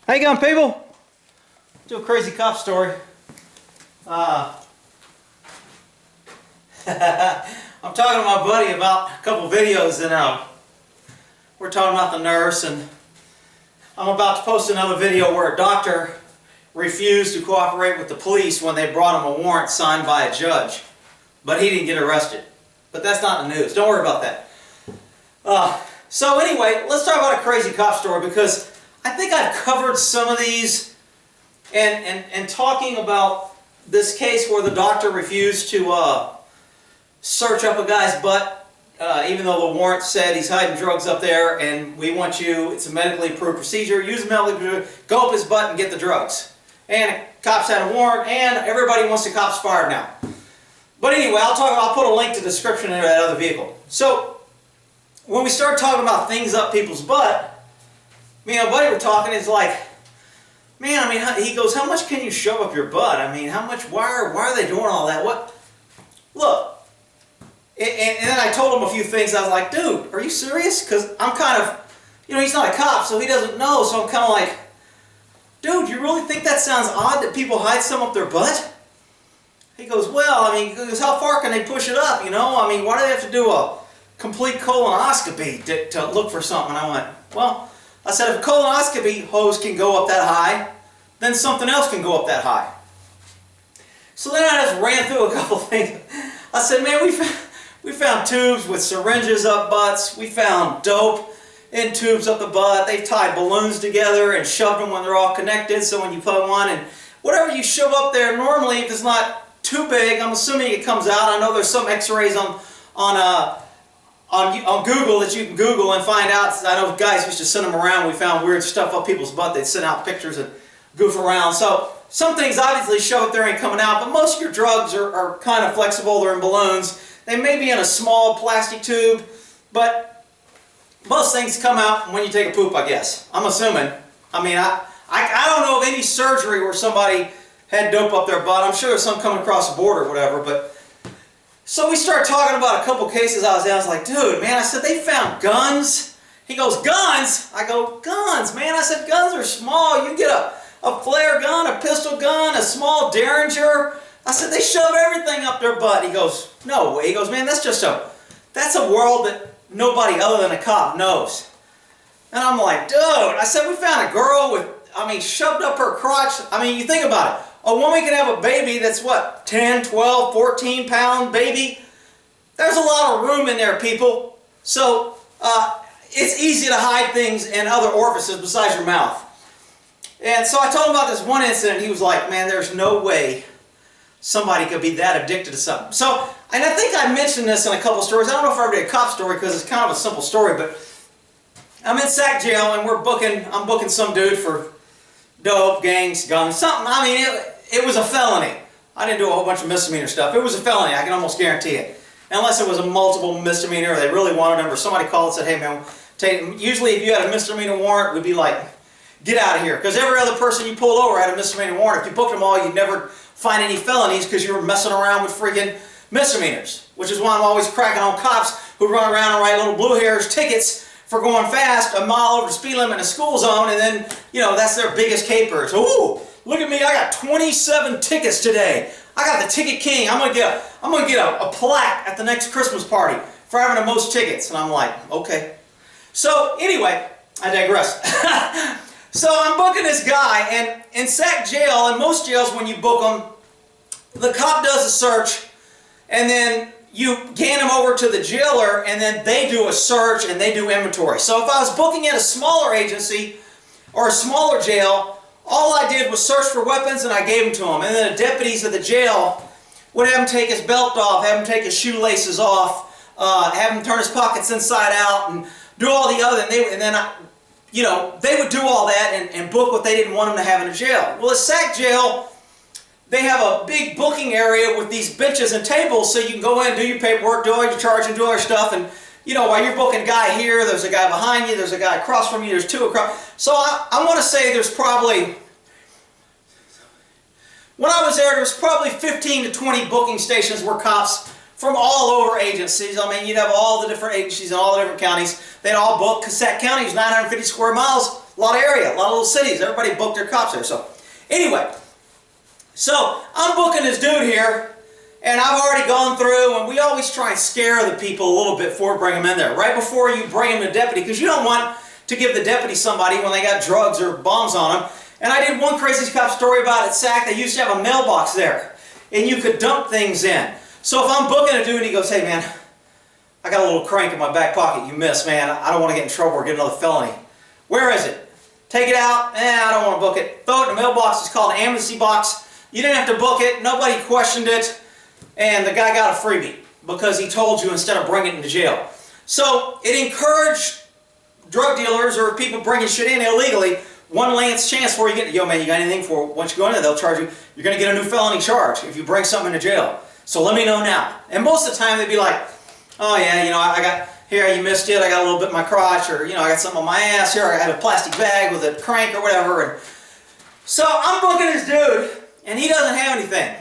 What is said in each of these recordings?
How you going, people? Do a crazy cop story. I'm talking to my buddy about a couple videos, and we're talking about the nurse, and I'm about to post another video where a doctor refused to cooperate with the police when they brought him a warrant signed by a judge, but he didn't get arrested. But that's not in the news. Don't worry about that. So anyway, let's talk about a crazy cop story, because I think I've covered some of these, and talking about this case where the doctor refused to search up a guy's butt, even though the warrant said he's hiding drugs up there, and we want you, it's a medically approved procedure, use a medically approved, go up his butt and get the drugs. And cops had a warrant, and everybody wants the cops fired now. But anyway, I'll put a link to the description of that other vehicle. So, when we start talking about things up people's butt, me and my buddy were talking, it's like, man, I mean, he goes, how much can you shove up your butt? I mean, how much, why are they doing all that? What? Look, and then I told him a few things. I was like, dude, are you serious? Because I'm kind of, he's not a cop, so he doesn't know, so I'm kind of like, dude, you really think that sounds odd that people hide some up their butt? He goes, well, I mean, how far can they push it up, I mean, why do they have to do a complete colonoscopy to look for something? And I went, well, I said, if a colonoscopy hose can go up that high, then something else can go up that high. So then I just ran through a couple things. I said, man, we found tubes with syringes up butts. We found dope in tubes up the butt. They've tied balloons together and shoved them when they're all connected, so when you put one, and whatever you shove up there, normally if it's not too big, I'm assuming it comes out. I know there's some x-rays on Google that you can Google and find out. I know guys used to send them around. We found weird stuff up people's butt. They'd send out pictures and goof around. So some things obviously show up there ain't coming out, but most of your drugs are kind of flexible. They're in balloons. They may be in a small plastic tube, but most things come out when you take a poop, I guess. I'm assuming. I mean, I don't know of any surgery where somebody had dope up their butt. I'm sure there's some coming across the border or whatever, but so we started talking about a couple cases I was in. I was like, dude, man, I said, they found guns. He goes, guns? I go, guns, man. I said, guns are small. You get a flare gun, a pistol gun, a small Derringer. I said, they shove everything up their butt. He goes, no way. He goes, man, that's a world that nobody other than a cop knows. And I'm like, dude, I said, we found a girl with, shoved up her crotch. I mean, you think about it. A woman can have a baby that's what, 10, 12, 14 pound baby? There's a lot of room in there, people. So it's easy to hide things in other orifices besides your mouth. And so I told him about this one incident. He was like, man, there's no way somebody could be that addicted to something. So, and I think I mentioned this in a couple stories. I don't know if I ever did a cop story because it's kind of a simple story, but I'm in Sac jail and I'm booking some dude for dope, gangs, guns, something. I mean, it was a felony. I didn't do a whole bunch of misdemeanor stuff. It was a felony, I can almost guarantee it. Unless it was a multiple misdemeanor, or they really wanted him, or somebody called and said, hey man, usually if you had a misdemeanor warrant, we'd be like, get out of here. Because every other person you pulled over had a misdemeanor warrant. If you booked them all, you'd never find any felonies because you were messing around with freaking misdemeanors. Which is why I'm always cracking on cops who run around and write little blue hairs tickets for going fast a mile over the speed limit in a school zone, and then, that's their biggest capers. Ooh, look at me, I got 27 tickets today. I got the ticket king. I'm gonna get a plaque at the next Christmas party for having the most tickets. And I'm like, okay. So anyway, I digress. So I'm booking this guy, and in Sac jail, and most jails when you book them, the cop does a search, and then you hand them over to the jailer, and then they do a search and they do inventory. So if I was booking at a smaller agency or a smaller jail, all I did was search for weapons and I gave them to him. And then the deputies of the jail would have him take his belt off, have him take his shoelaces off, have him turn his pockets inside out, and do all the other. They would do all that and book what they didn't want him to have in a jail. Well, at Sac jail, they have a big booking area with these benches and tables, so you can go in, do your paperwork, do all your charging, do all your stuff, and while you're booking a guy here, there's a guy behind you, there's a guy across from you, there's two across. So I want to say there's probably, when I was there was probably 15 to 20 booking stations where cops from all over agencies, you'd have all the different agencies in all the different counties, they'd all book, because Sac County is 950 square miles, a lot of area, a lot of little cities. Everybody booked their cops there. So anyway, so I'm booking this dude here, and I've already gone through, and we always try and scare the people a little bit before we bring them in there, right before you bring them to deputy, because you don't want to give the deputy somebody when they got drugs or bombs on them. And I did one crazy cop story about at SAC. They used to have a mailbox there, and you could dump things in. So if I'm booking a dude and he goes, hey man, I got a little crank in my back pocket, you missed, man, I don't want to get in trouble or get another felony. Where is it? Take it out. I don't want to book it. Throw it in the mailbox. It's called an amnesty box. You didn't have to book it. Nobody questioned it. And the guy got a freebie because he told you instead of bringing it into jail. So it encouraged drug dealers or people bringing shit in illegally, one last chance before you get, yo man, you got anything for, once you go in there, they'll charge you, you're going to get a new felony charge if you bring something into jail. So let me know now. And most of the time they'd be like, oh yeah, you know, I got, here you missed it, I got a little bit in my crotch, or you know, I got something on my ass, here I have a plastic bag with a crank or whatever. And so I'm booking this dude, and he doesn't have anything.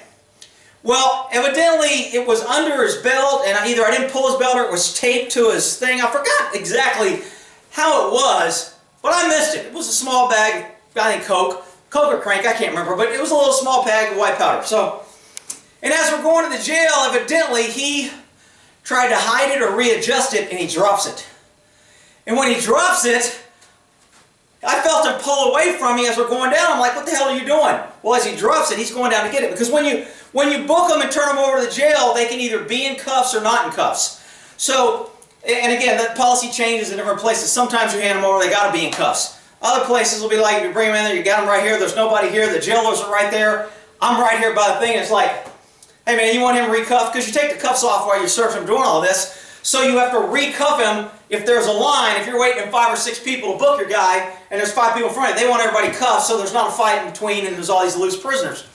Well, evidently it was under his belt, and either I didn't pull his belt or it was taped to his thing. I forgot exactly how it was, but I missed it. It was a small bag, I think Coke or crank, I can't remember, but it was a little small bag of white powder. So, and as we're going to the jail, evidently he tried to hide it or readjust it, and he drops it. And when he drops it, I felt him pull away from me as we're going down. I'm like, what the hell are you doing? Well, as he drops it, he's going down to get it. Because when you book them and turn them over to the jail, they can either be in cuffs or not in cuffs. So, and again, that policy changes in different places. Sometimes you hand them over, they got to be in cuffs. Other places will be like, you bring them in there, you got them right here, there's nobody here, the jailers are right there, I'm right here by the thing, and it's like, hey man, you want him recuffed? Because you take the cuffs off while you're searching doing all this, so you have to recuff him if there's a line. If you're waiting 5 or 6 people to book your guy, and there's 5 people in front of you, they want everybody cuffed so there's not a fight in between and there's all these loose prisoners.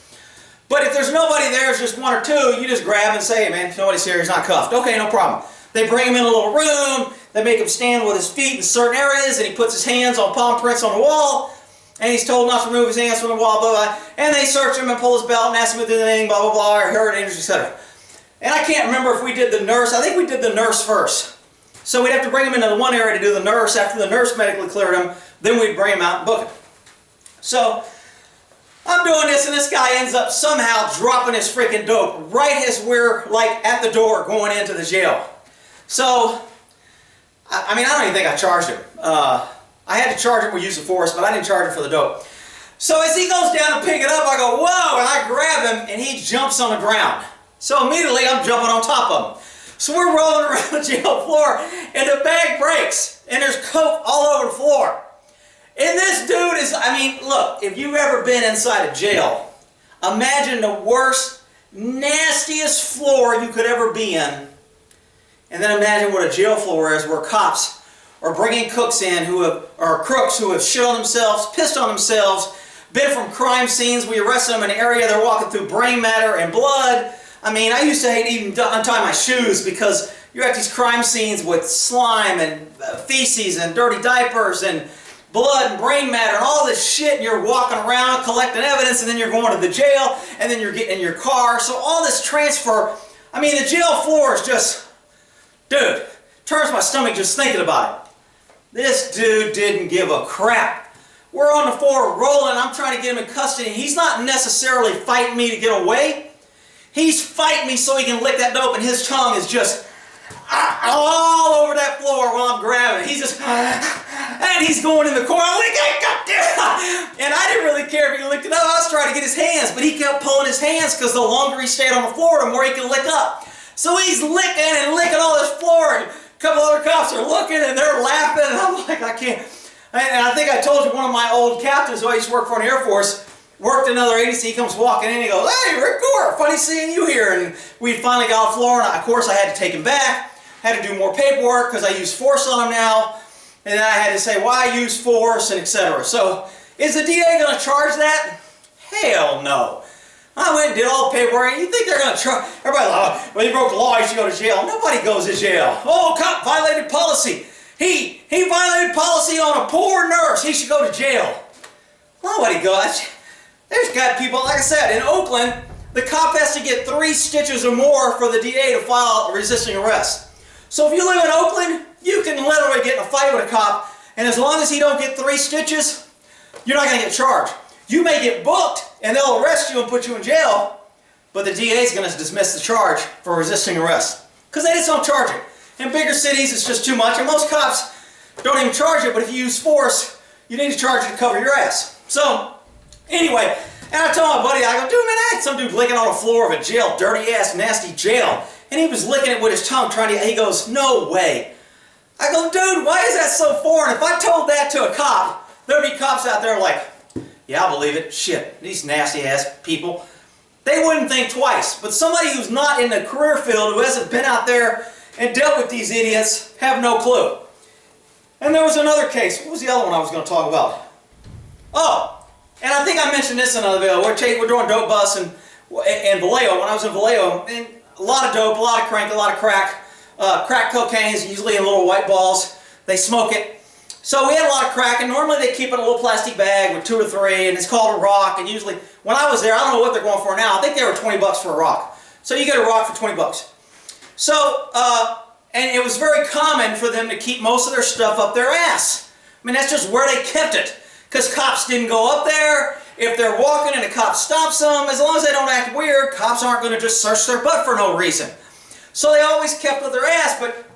But if there's nobody there, it's just 1 or 2, you just grab and say, hey man, nobody's here, he's not cuffed. Okay, no problem. They bring him in a little room, they make him stand with his feet in certain areas, and he puts his hands on palm prints on the wall, and he's told not to remove his hands from the wall, blah, blah, and they search him and pull his belt and ask him if there's anything, blah, blah, blah, or heard injuries, etc. And I can't remember if we did the nurse. I think we did the nurse first. So we'd have to bring him into the one area to do the nurse. After the nurse medically cleared him, then we'd bring him out and book him. So I'm doing this, and this guy ends up somehow dropping his freaking dope right as we're like at the door going into the jail. So, I mean, I don't even think I charged him. I had to charge him with use of force, but I didn't charge him for the dope. So as he goes down to pick it up, I go, whoa, and I grab him, and he jumps on the ground. So immediately I'm jumping on top of him. So we're rolling around the jail floor, and the bag breaks, and there's coke all over the floor. And this dude is, I mean, look, if you've ever been inside a jail, imagine the worst, nastiest floor you could ever be in. And then imagine what a jail floor is, where cops are bringing cooks in or crooks who have shit on themselves, pissed on themselves, been from crime scenes. We arrested them in an area, they're walking through brain matter and blood. I mean, I used to hate even untie my shoes because you're at these crime scenes with slime and feces and dirty diapers and blood and brain matter and all this shit, and you're walking around collecting evidence, and then you're going to the jail, and then you're getting in your car. So all this transfer, I mean, the jail floor is just, dude, turns my stomach just thinking about it. This dude didn't give a crap. We're on the floor rolling, I'm trying to get him in custody, and he's not necessarily fighting me to get away. He's fighting me so he can lick that dope, and his tongue is just all over that floor while I'm grabbing it. He's just, and he's going in the corner, and I didn't really care if he licked it up. I was trying to get his hands, but he kept pulling his hands because the longer he stayed on the floor, the more he could lick up. So he's licking and licking all this floor, and a couple other cops are looking, and they're laughing, and I'm like, I can't. And I think I told you one of my old captains who I used to work for in the Air Force, worked another agency, he comes walking in, and he goes, hey, Rick Gore, funny seeing you here. And we finally got off the floor, and of course I had to take him back, had to do more paperwork because I use force on him now, and then I had to say why I use force, and etc. So, is the DA going to charge that? Hell no. I went and did all the paperwork, and you think they're going to charge? Everybody's like, oh, well, he broke the law, he should go to jail. Nobody goes to jail. Oh, cop violated policy. He violated policy on a poor nurse. He should go to jail. Nobody goes. There's got people, like I said, in Oakland, the cop has to get 3 stitches or more for the DA to file a resisting arrest. So if you live in Oakland, you can literally get in a fight with a cop, And as long as he don't get 3 stitches, you're not going to get charged. You may get booked and they'll arrest you and put you in jail, but the DA is going to dismiss the charge for resisting arrest. Because they just don't charge it. In bigger cities, it's just too much, and most cops don't even charge it, but if you use force, you need to charge it to cover your ass. So, anyway, and I told my buddy, I go, dude, man, I had some dude licking on the floor of a jail, dirty ass, nasty jail, and he was licking it with his tongue, he goes, no way. I go, dude, why is that so foreign? If I told that to a cop, there'd be cops out there like, yeah, I'll believe it. Shit, these nasty ass people. They wouldn't think twice. But somebody who's not in the career field, who hasn't been out there and dealt with these idiots, have no clue. And there was another case. What was the other one I was going to talk about? Oh, and I think I mentioned this in another video. We're doing dope busts in Vallejo. When I was in Vallejo, and a lot of dope, a lot of crank, a lot of crack. Crack cocaine is usually in little white balls. They smoke it. So we had a lot of crack, and normally they keep it in a little plastic bag with 2 or 3, and it's called a rock. And usually, when I was there, I don't know what they're going for now. I think they were 20 bucks for a rock. So you get a rock for 20 bucks. So, and it was very common for them to keep most of their stuff up their ass. I mean, that's just where they kept it. Because cops didn't go up there. If they're walking and a cop stops them, as long as they don't act weird, cops aren't going to just search their butt for no reason. So they always kept with their ass, but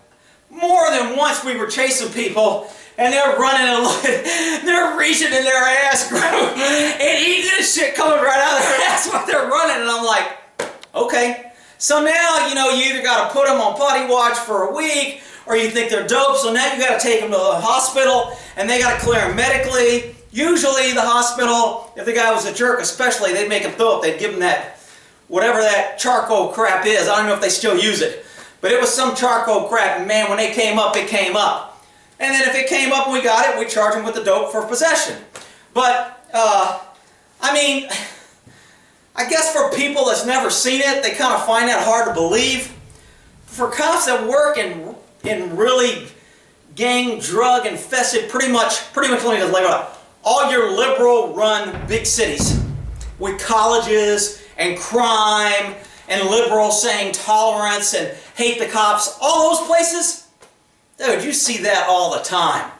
more than once we were chasing people, and they're running and they're reaching in their ass and eating this shit coming right out of their ass while they're running, and I'm like, okay. So now, you know, you either got to put them on potty watch for a week, or you think they're dope, so now you got to take them to the hospital, and they got to clear them medically. Usually the hospital, if the guy was a jerk especially, they'd make him throw up. They'd give him that, whatever that charcoal crap is. I don't know if they still use it. But it was some charcoal crap, and man, when they came up, it came up. And then if it came up and we got it, we charge them with the dope for possession. But, I mean, I guess for people that's never seen it, they kind of find that hard to believe. For cops that work in really gang, drug infested, pretty much let me just lay it out. All your liberal run big cities with colleges and crime and liberals saying tolerance and hate the cops, all those places, dude, you see that all the time.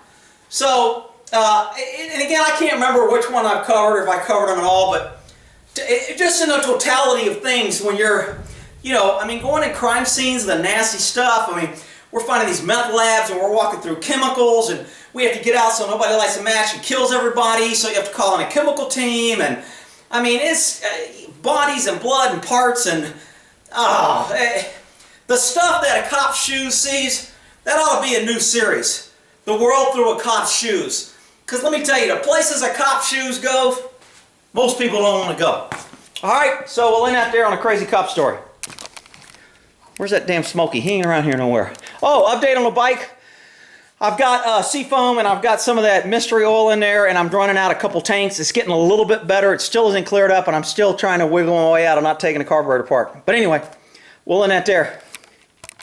So, and again, I can't remember which one I've covered, if I covered them at all, but just in the totality of things, when you're, you know, I mean, going in crime scenes, the nasty stuff, I mean, we're finding these meth labs and we're walking through chemicals, and we have to get out so nobody lights a match and kills everybody, so you have to call in a chemical team, and I mean, it's bodies and blood and parts, and the stuff that a cop's shoes sees, that ought to be a new series. The world through a cop's shoes. Because let me tell you, the places a cop's shoes go, most people don't want to go. Alright, so we'll end out there on a crazy cop story. Where's that damn Smokey? He ain't around here nowhere. Oh, update on the bike. I've got seafoam and I've got some of that mystery oil in there, and I'm running out a couple tanks. It's getting a little bit better. It still isn't cleared up, and I'm still trying to wiggle my way out. I'm not taking the carburetor apart. But anyway, we'll end that there.